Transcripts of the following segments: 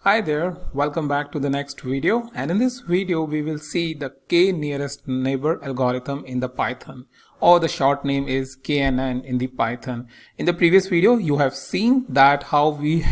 Hi there, welcome back to the next video, and in this video we will see the k nearest neighbor algorithm in the Python, or the short name is KNN in the Python. In the previous video you have seen that how I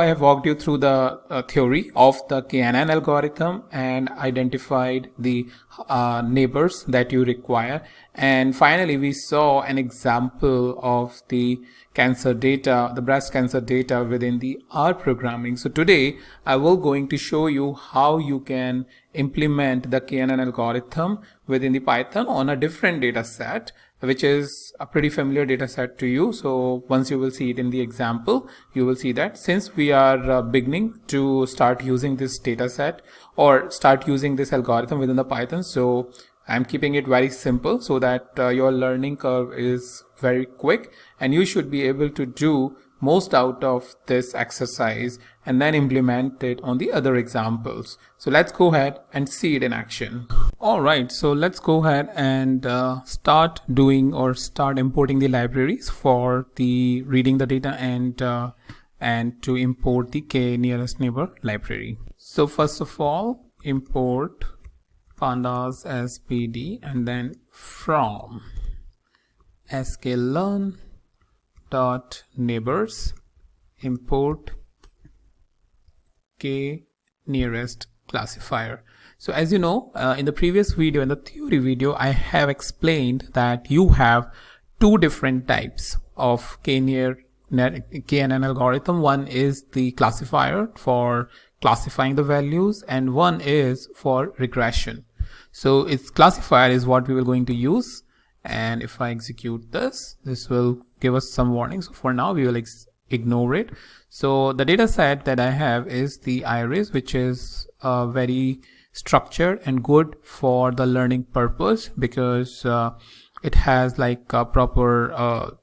have walked you through the theory of the KNN algorithm and identified the neighbors that you require, and finally we saw an example of the breast cancer data within the R programming. So today I will going to show you how you can implement the KNN algorithm within the Python on a different data set, which is a pretty familiar data set to you. So once you will see it in the example, you will see that since we are beginning to start using this data set or start using this algorithm within the Python, so I'm keeping it very simple so that your learning curve is very quick and you should be able to do most out of this exercise and then implement it on the other examples. So let's go ahead and see it in action. Alright, so let's go ahead and start importing the libraries for the reading the data and to import the k nearest neighbor library. So first of all, import pandas as pd and then from sklearn dot neighbors import k nearest classifier. So as you know, in the previous video, in the theory video, I have explained that you have two different types of KNN algorithm. One is the classifier for classifying the values and one is for regression. So its classifier is what we were going to use, and if I execute this will give us some warnings. So for now we will ignore it. So the data set that I have is the iris, which is very structured and good for the learning purpose because it has like a proper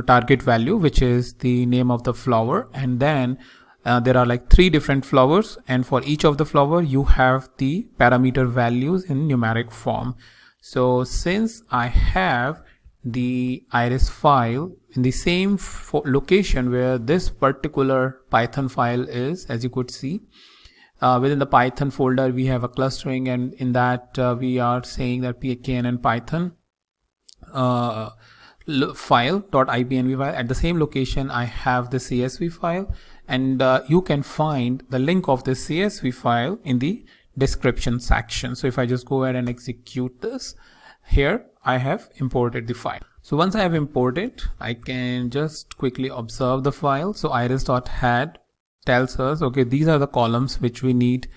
target value, which is the name of the flower, and then there are like 3 different flowers, and for each of the flower you have the parameter values in numeric form. So since I have the iris file in the same location where this particular Python file is, as you could see, within the Python folder we have a clustering, and in that we are saying that KNN Python file.ipnv file. At the same location I have the CSV file, and you can find the link of this CSV file in the description section. So if I just go ahead and execute this, here I have imported the file. So once I have imported, I can just quickly observe the file. So iris.head tells us, okay, these are the columns which we need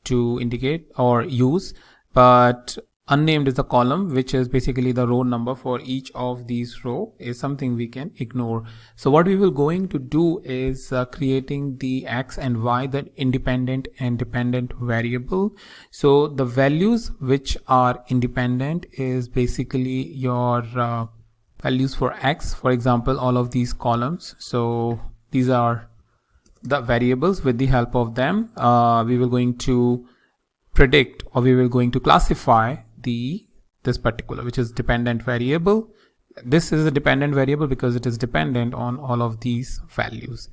to indicate or use, but unnamed is the column, which is basically the row number for each of these row, is something we can ignore. So what we will going to do is creating the x and y, the independent and dependent variable. So the values which are independent is basically your values for x, for example all of these columns. So these are the variables. With the help of them we will going to predict, or we will going to classify this particular, which is dependent variable. This is a dependent variable because it is dependent on all of these values.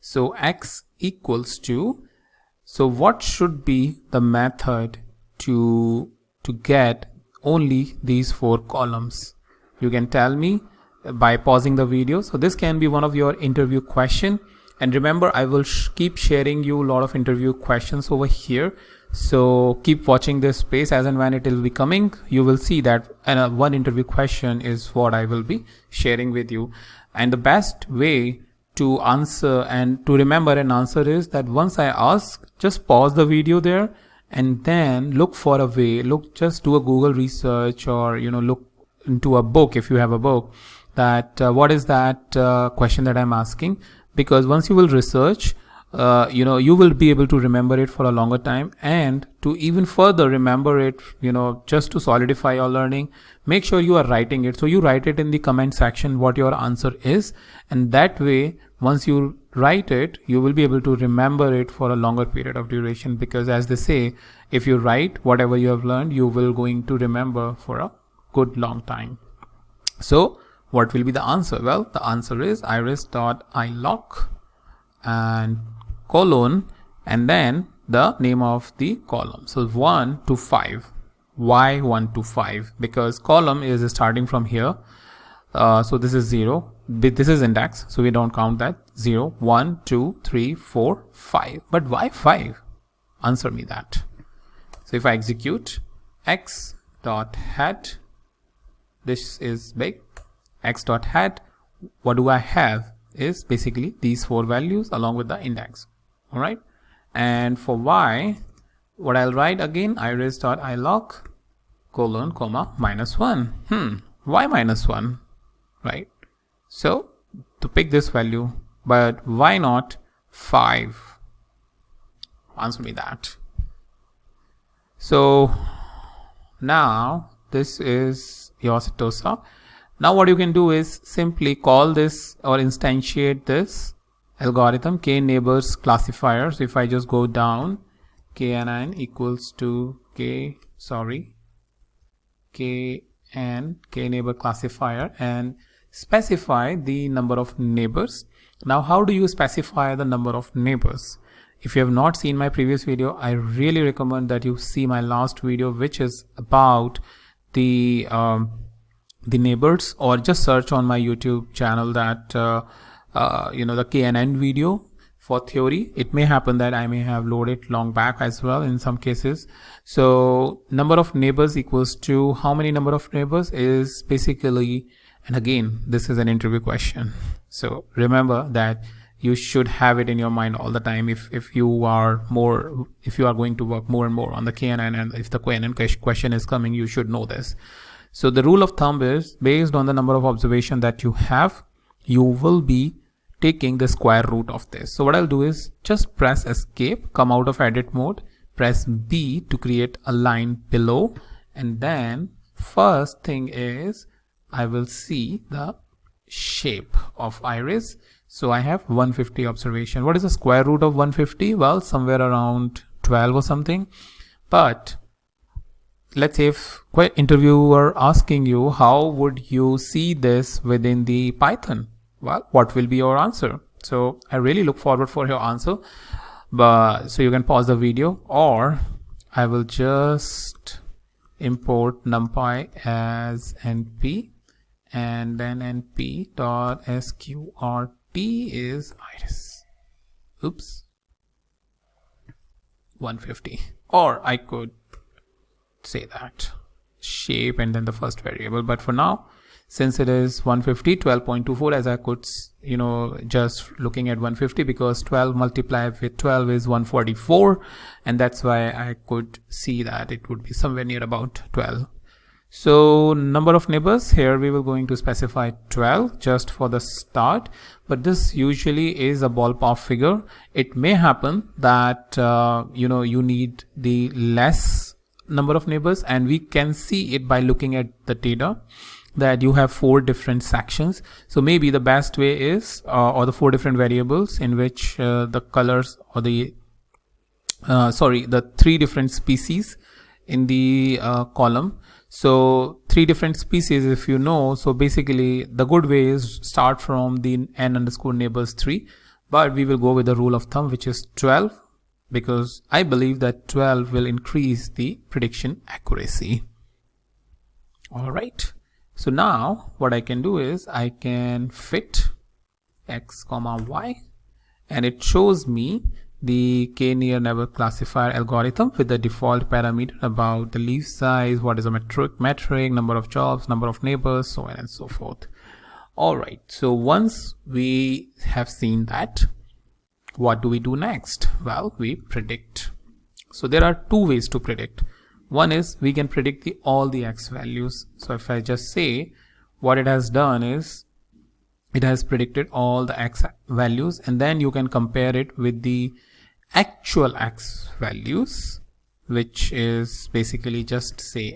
So x equals to, so what should be the method to get only these 4 columns? You can tell me by pausing the video. So this can be one of your interview question, and remember I will keep sharing you a lot of interview questions over here. So keep watching this space, as and when it will be coming you will see that one interview question is what I will be sharing with you. And the best way to answer and to remember an answer is that once I ask, just pause the video there and then look for a way, just do a Google research, or look into a book if you have a book, that what is that question that I'm asking, because once you will research, you will be able to remember it for a longer time. And to even further remember it, just to solidify your learning, make sure you are writing it. So you write it in the comment section what your answer is, and that way once you write it you will be able to remember it for a longer period of duration, because as they say, if you write whatever you have learned you will going to remember for a good long time. So what will be the answer? Well, the answer is iris.iloc and colon, and then the name of the column. So 1 to 5. Why 1 to 5? Because column is starting from here. So this is 0. This is index, so we don't count that. 0, 1, 2, 3, 4, 5. But why 5? Answer me that. So if I execute x.head, this is big, x.head, what do I have is basically these 4 values along with the index. All right. And for y, what I'll write again, iris.ilog colon comma -1. Why -1? Right. So to pick this value, but why not 5? Answer me that. So now this is your Setosa. Now what you can do is simply call this or instantiate this algorithm k-neighbors classifier. So if I just go down, KNN equals to k-neighbor classifier and specify the number of neighbors. Now how do you specify the number of neighbors? If you have not seen my previous video, I really recommend that you see my last video, which is about the neighbors, or just search on my YouTube channel that the KNN video for theory. It may happen that I may have loaded long back as well in some cases. So number of neighbors equals to how many number of neighbors is basically, and again, this is an interview question. So remember that you should have it in your mind all the time if you are going to work more and more on the KNN, and if the KNN question is coming, you should know this. So the rule of thumb is, based on the number of observation that you have, you will be taking the square root of this. So what I'll do is just press escape, come out of edit mode, press B to create a line below, and then first thing is I will see the shape of iris. So I have 150 observation. What is the square root of 150? Well, somewhere around 12 or something. But let's say if interviewer asking you, how would you see this within the Python? Well, what will be your answer? So I really look forward for your answer. But so you can pause the video, or I will just import numpy as np, and then np.sqrt is iris. Oops. 150. Or I could say that shape and then the first variable, but for now, since it is 150, 12.24, as I could, just looking at 150, because 12 multiplied with 12 is 144, and that's why I could see that it would be somewhere near about 12. So number of neighbors, here we will going to specify 12 just for the start, but this usually is a ballpark figure. It may happen that you need the less number of neighbors, and we can see it by looking at the data that you have 4 different sections. So maybe the best way is or the 4 different variables in which the colors, or the 3 different species in the column. So 3 different species, if you know. So basically the good way is start from the n_neighbors 3, but we will go with the rule of thumb, which is 12, because I believe that 12 will increase the prediction accuracy. All right. So now what I can do is I can fit x comma y, and it shows me the k-neighbor classifier algorithm with the default parameter about the leaf size, what is a metric, number of jobs, number of neighbors, so on and so forth. All right. So once we have seen that, what do we do next? Well, we predict. So there are 2 ways to predict. One is we can predict all the x values. So if I just say, what it has done is it has predicted all the x values, and then you can compare it with the actual x values, which is basically just say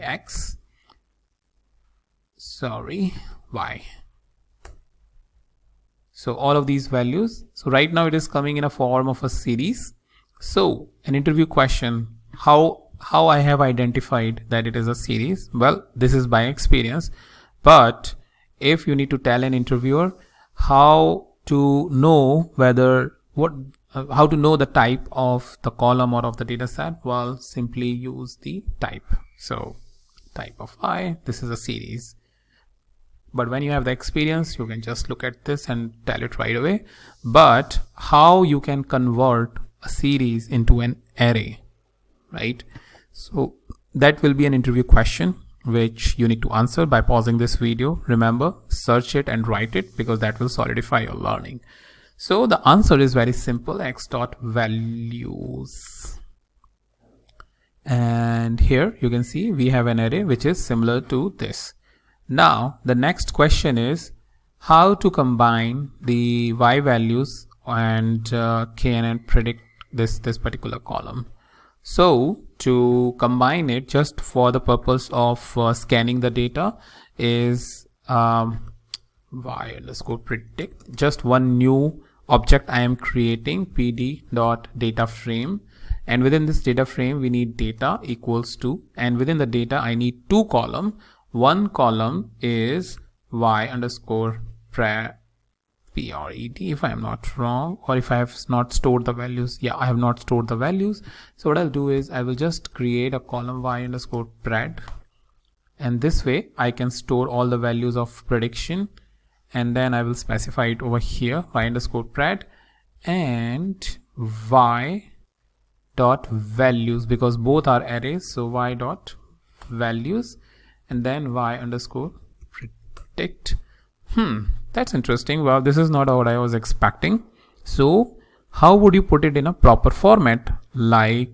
y. So all of these values. So right now it is coming in a form of a series. So an interview question, how I have identified that it is a series? Well, this is by experience, but if you need to tell an interviewer how to know whether how to know the type of the column or of the data set? Well, simply use the type. So type of I, this is a series. But when you have the experience, you can just look at this and tell it right away. But how you can convert a series into an array, right? So that will be an interview question which you need to answer by pausing this video. Remember, search it and write it, because that will solidify your learning. So the answer is very simple, x dot values. And here you can see we have an array which is similar to this. Now the next question is how to combine the y values and KNN predict this particular column. So to combine it, just for the purpose of scanning the data, is y underscore predict, just one new object I am creating, pd.dataframe, and within this data frame we need data equals to, and within the data I need two columns. One column is y underscore pred, if I am not wrong, or if I have not stored the values. Yeah, I have not stored the values. So what I'll do is I will just create a column y underscore pred, and this way I can store all the values of prediction, and then I will specify it over here, y underscore pred and y dot values, because both are arrays. So y dot values and then y underscore predict. That's interesting. Well, this is not what I was expecting. So how would you put it in a proper format, like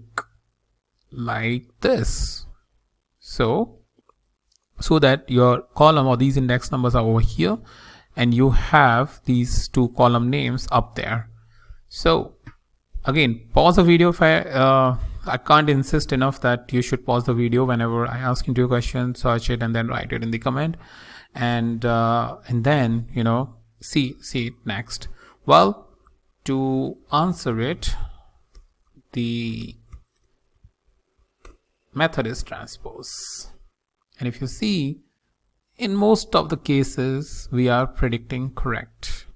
this? So that your column or these index numbers are over here and you have these two column names up there. So again, pause the video. If I can't insist enough that you should pause the video whenever I ask into a question, search it and then write it in the comment, and then, you know, see it next. Well, to answer it, the method is transpose, and if you see, in most of the cases we are predicting correct,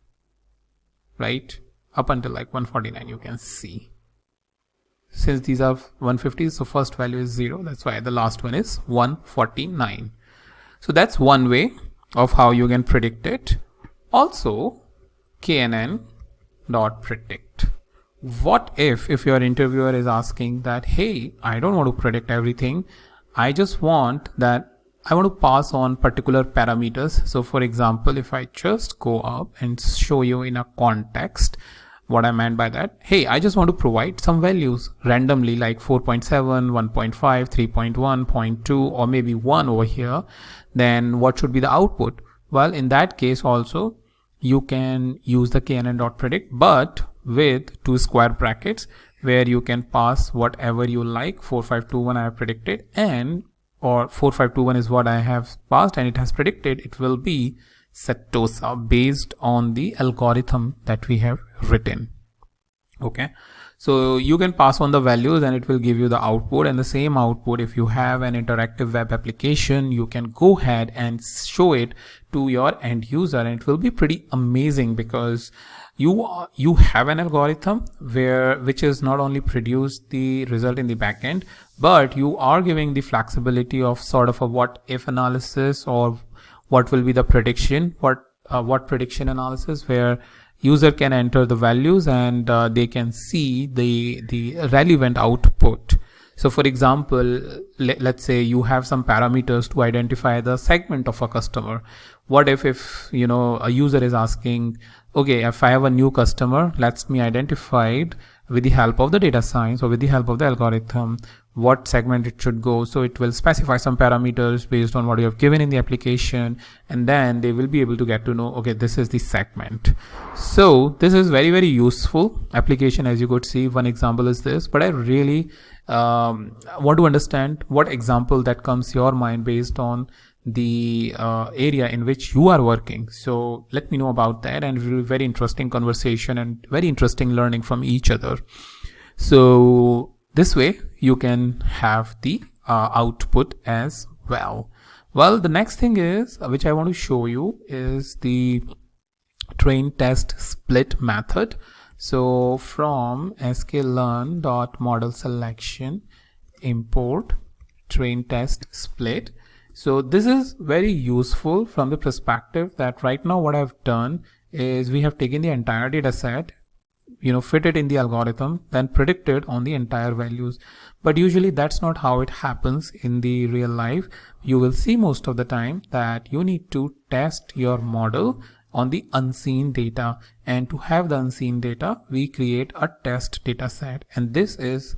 right? Up until like 149, you can see. Since these are 150, so first value is 0. That's why the last one is 149. So that's one way of how you can predict it. Also, KNN.predict. What if your interviewer is asking that, hey, I don't want to predict everything. I just want that I want to pass on particular parameters. So for example, if I just go up and show you in a context, what I meant by that, hey, I just want to provide some values randomly, like 4.7, 1.5, 3.1, 0.2, or maybe 1 over here, then what should be the output? Well, in that case also, you can use the KNN.predict, but with two square brackets where you can pass whatever you like. 4521 I have predicted, and or 4521 is what I have passed and it has predicted. It will be Setosa based on the algorithm that we have written. Okay, so you can pass on the values and it will give you the output, and the same output, if you have an interactive web application, you can go ahead and show it to your end user, and it will be pretty amazing, because you have an algorithm which is not only produce the result in the backend, but you are giving the flexibility of sort of a what if analysis, or what will be the prediction, what prediction analysis, where user can enter the values and they can see the relevant output. So for example, let's say you have some parameters to identify the segment of a customer. What if you know, a user is asking, okay, if I have a new customer, let me identify it with the help of the data science or with the help of the algorithm, what segment it should go. So it will specify some parameters based on what you have given in the application, and then they will be able to get to know, okay, this is the segment. So this is very, very useful application. As you could see, one example is this, but I really want to understand what example that comes to your mind based on the area in which you are working. So let me know about that, and it will be very interesting conversation and very interesting learning from each other. So this way you can have the output as well. Well, the next thing is, which I want to show you, is the train test split method. So from sklearn.model selection import train test split. So this is very useful from the perspective that right now what I've done is we have taken the entire data set, fit it in the algorithm, then predicted on the entire values. But usually that's not how it happens in the real life. You will see most of the time that you need to test your model on the unseen data, and to have the unseen data we create a test data set, and this is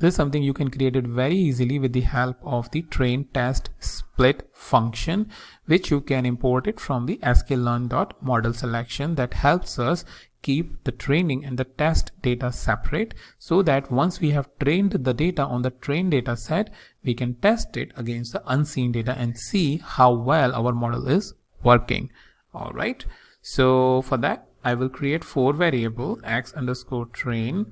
something you can create it very easily with the help of the train test split function, which you can import it from the sklearn.model selection. That helps us keep the training and the test data separate, so that once we have trained the data on the trained data set, we can test it against the unseen data and see how well our model is working. All right, so for that I will create 4 variables: x underscore train,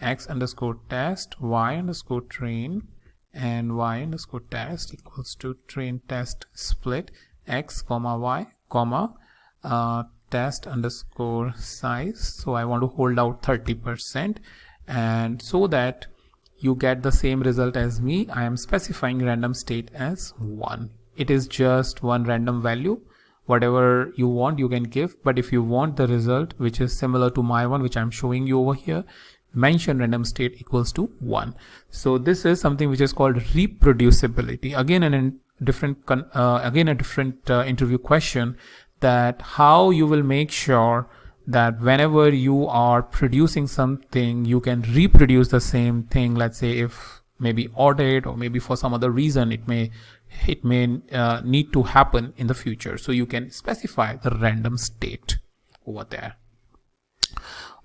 x underscore test, y underscore train, and y underscore test equals to train test split x comma y comma test underscore size. So I want to hold out 30%, and so that you get the same result as me, I am specifying random state as 1. It is just one random value. Whatever you want you can give, but if you want the result which is similar to my one, which I'm showing you over here, mention random state equals to 1. So this is something which is called reproducibility. Again, a different interview question, that how you will make sure that whenever you are producing something you can reproduce the same thing. Let's say if maybe audit or maybe for some other reason it may need to happen in the future, so you can specify the random state over there.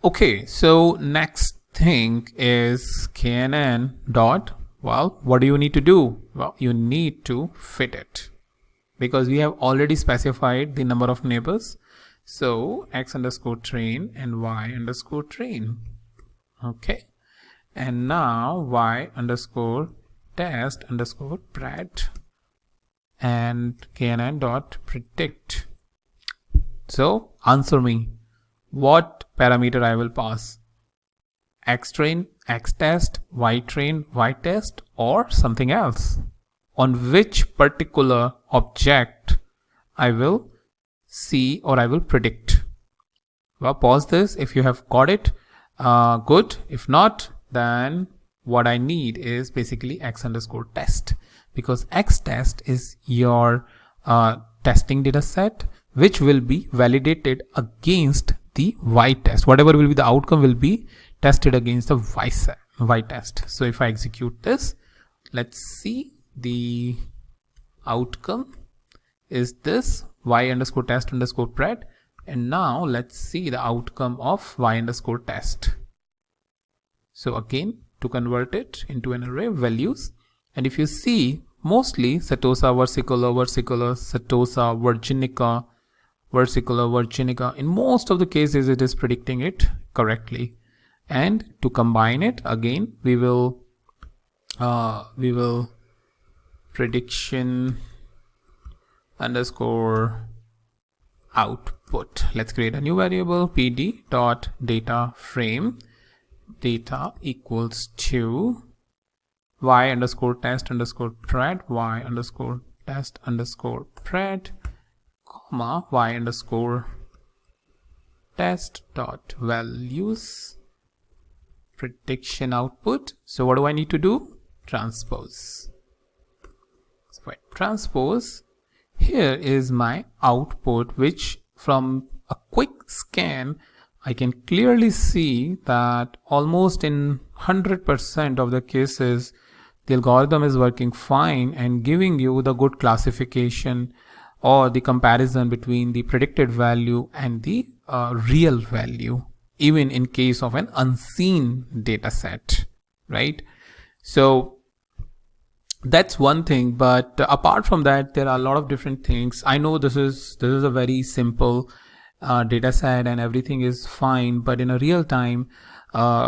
Okay, so next thing is KNN dot, well, what do you need to do? Well, you need to fit it, because we have already specified the number of neighbors. So x underscore train and y underscore train. Okay, and now y underscore test underscore pred and KNN dot predict. So answer me, what parameter I will pass? X train, X test, Y train, Y test, or something else? On which particular object I will see or I will predict? Well, pause this if you have got it. Good. If not, then what I need is basically x underscore test, because x test is your testing data set which will be validated against the y test. Whatever will be the outcome will be tested against the y test. So if I execute this, let's see, the outcome is this y underscore test underscore pred, and now let's see the outcome of y underscore test. So again, to convert it into an array of values, and if you see, mostly setosa versicolor, setosa virginica, versicolor, in most of the cases it is predicting it correctly. And to combine it again, we will prediction underscore output. Let's create a new variable, pd dot data frame, data equals to y underscore test underscore pred, y underscore test underscore pred, comma y underscore test dot values prediction output. So what do I need to do? Transpose. So if I transpose, here is my output, which from a quick scan I can clearly see that almost in 100% of the cases the algorithm is working fine and giving you the good classification or the comparison between the predicted value and the real value, even in case of an unseen data set, right? So that's one thing, but apart from that there are a lot of different things. I know this is a very simple data set and everything is fine, but in a real time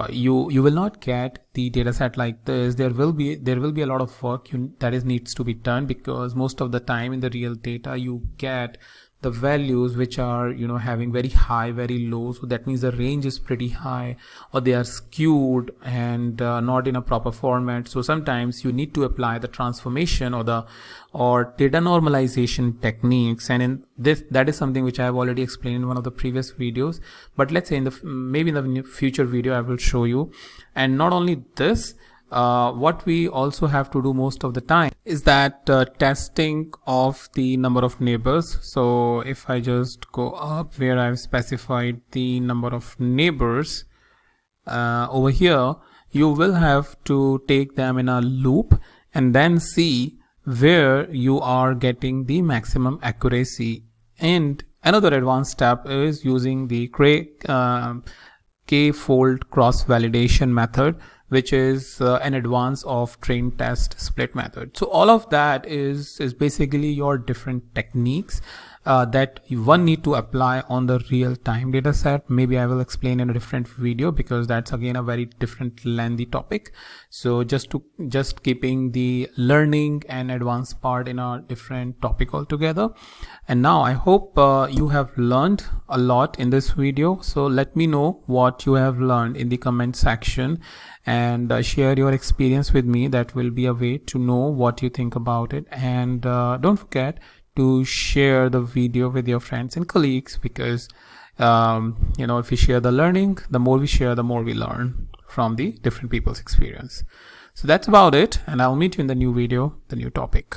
you will not get the data set like this. There will be a lot of work that needs to be done, because most of the time in the real data you get the values which are, you know, having very high, very low. So that means the range is pretty high, or they are skewed and not in a proper format. So sometimes you need to apply the transformation or data normalization techniques. And in this, that is something which I have already explained in one of the previous videos. But let's say maybe in the future video I will show you. And not only this, what we also have to do most of the time is that testing of the number of neighbors. So if I just go up where I've specified the number of neighbors, over here you will have to take them in a loop and then see where you are getting the maximum accuracy. And another advanced step is using the k-fold cross validation method, which is an advance of train test split method. So all of that is basically your different techniques that one need to apply on the real time data set. Maybe I will explain in a different video, because that's again a very different lengthy topic. So just keeping the learning and advanced part in a different topic altogether. And now I hope you have learned a lot in this video. So let me know what you have learned in the comment section, and share your experience with me. That will be a way to know what you think about it. And don't forget to share the video with your friends and colleagues, because you know, if we share the learning, the more we share, the more we learn from the different people's experience. So that's about it, and I'll meet you in the new video, the new topic.